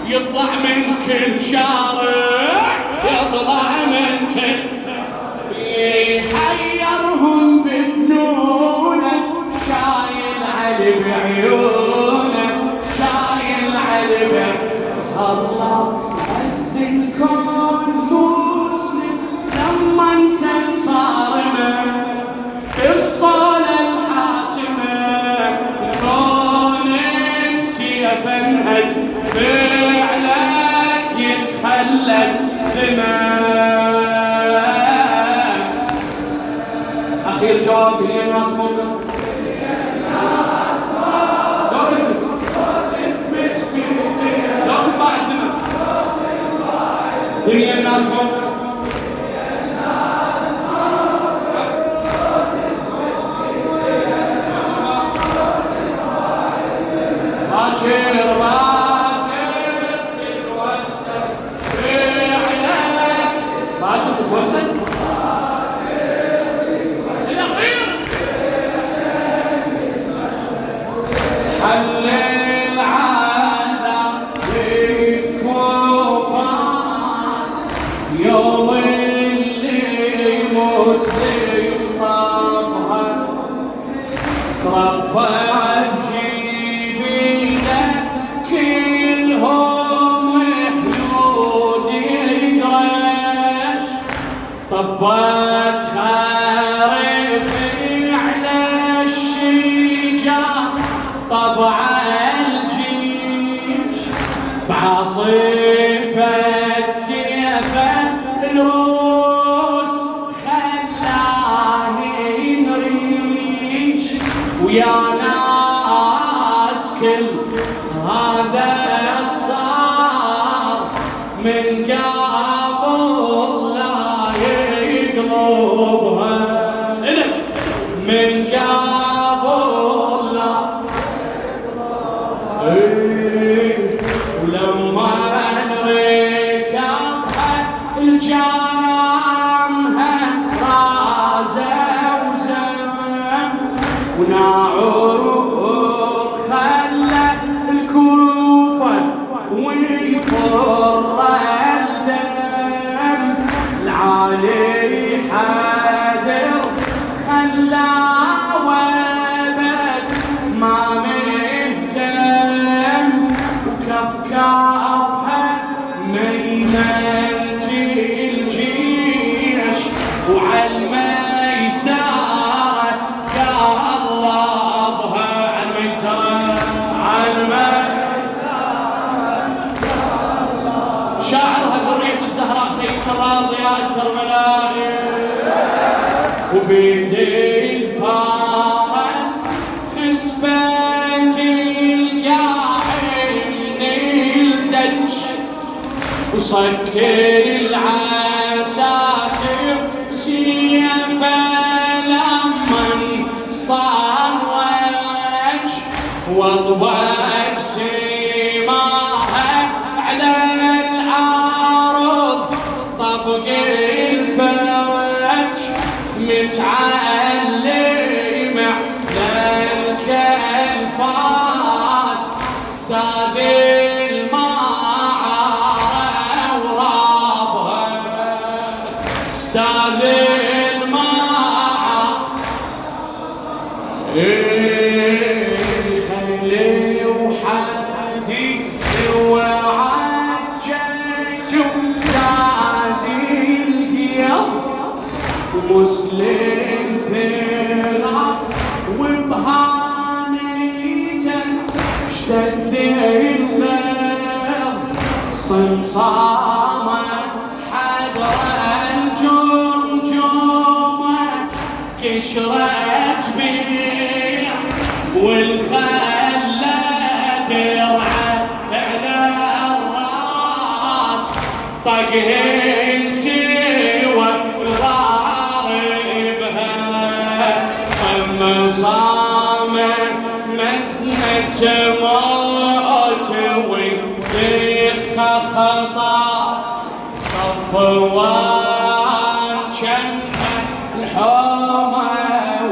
يطلع من كل شارع، يطلع من كل يحيرهم بفنونه، شايل علي بعيونه، شايل علي بعيونه. الله عز الكون مسلم لما انسان صارمه في الصلاة الحاسمة، الكون بسيف انهج فعلك يتخلد دماء. أخير جواب دنيا الناس موقف، لا تثبت لا تثبت لا تطلع الدماء. دنيا الناس موقف باكر باكر تتوسل بعينك باكر تتوسل الأخير حل العالم بالكوفة يوم اللي مسلم طبها تربى عجيبينه كلهم حدود قريش طبت خارفي على الشجاع طبع الجيش بعاصفة سيفه الروس خلاه ينريش ويا ناس كل هذا الصار من قبل لا يقلبها إلك من قبل لا ولما نركبها الجامها رازة وزم وناعور خلى الكوفة ويفر الدم العالي حادر خلى وبد ما مهتم وكف كافها ميمنة الجيش وعالميسارة قلبها عالميسارة شاعرها برية الزهراء سيد كرار ضياء الكرملائي وبيدي الفارس خسفت القاعد الدج وصكر العساكر سيفه لمن صار وج واطبق سماها على الارض طبق الفج متعلم على الكلفات استاذ الماعر ورابها استاذ الماعر خيلي وحدي وعجيت زادي القيض ومسلم ثقة وبهانيته اشتد الغيظ صمصامه حضر الجمجمة كشرت بيع والخلة درعه على الراس طقهن سوى صامة مسنة موت وزيخ خطا صفوان جنة الحومة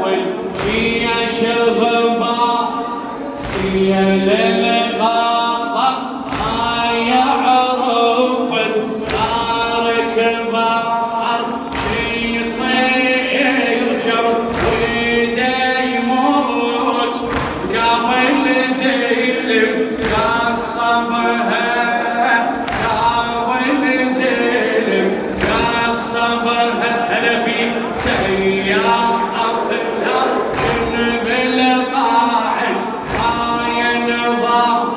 والجيش غبار سيل الغضب ما يعرف اسرار كبار يصير جو قبل زلم قصبها قبل زلم قصبها هلا بيك سيار أفلا جنب القاعد هاي نظام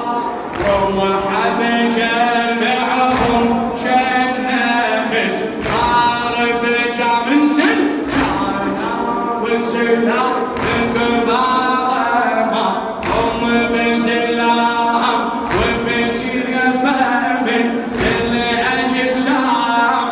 ومحب جمعهم جنة مسمار بجام انزل جانا وزلا بسلام وبسيفة من الأجسام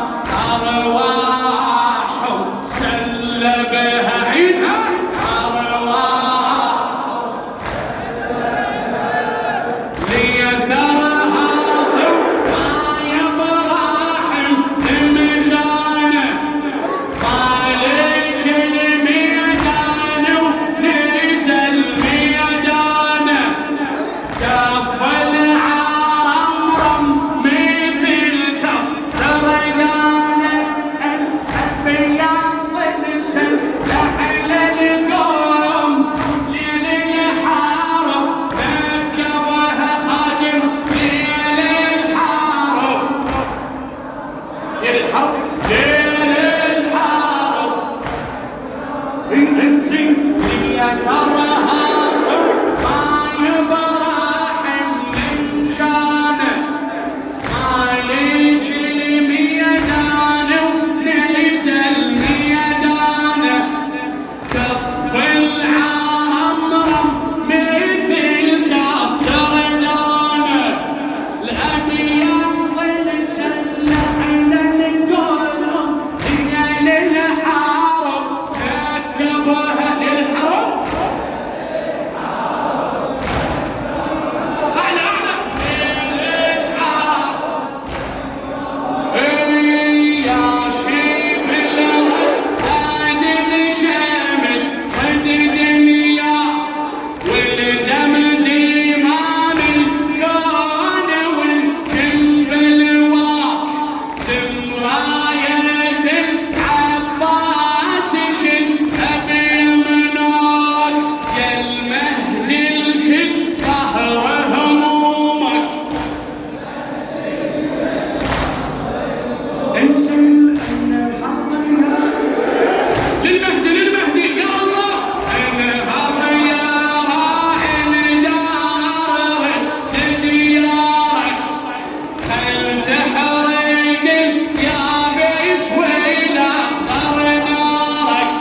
ليل الحرب ليل الحرب انزل لي ثرها صب ما يبرحم من جانه عليك الميدان ونزل ميدانه كف العرمرم مثل كف تردانه الابيض نسلع على القلوب هي للحرب ركبها للحرب اعلى اعلى للحرب يا شيب الرد هاد الشمس هد دنيا والزم زمام الكون والجنب الواك سمراية العباس شد بيمناك يا المهدي الكت قهر همومك انزل انها ضياء للمهدي للمهدي يا الله انها ضياء راعن دارك لديارك خل تحرق اليابس ويلخضر نارك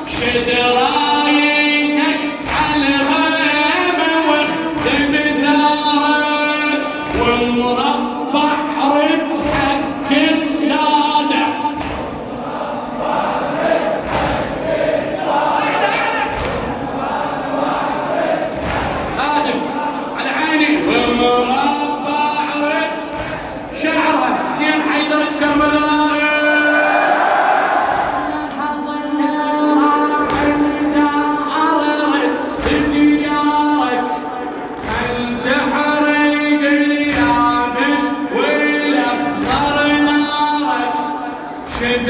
شد رايتك على الغيم واخدم ثارك ومربع رد حق السادة خادم على عيني ومربع رد شعره حسين حيدر الكربلائي راعن دارك بديارك خل تحرق اليابس والاخضر نارك شد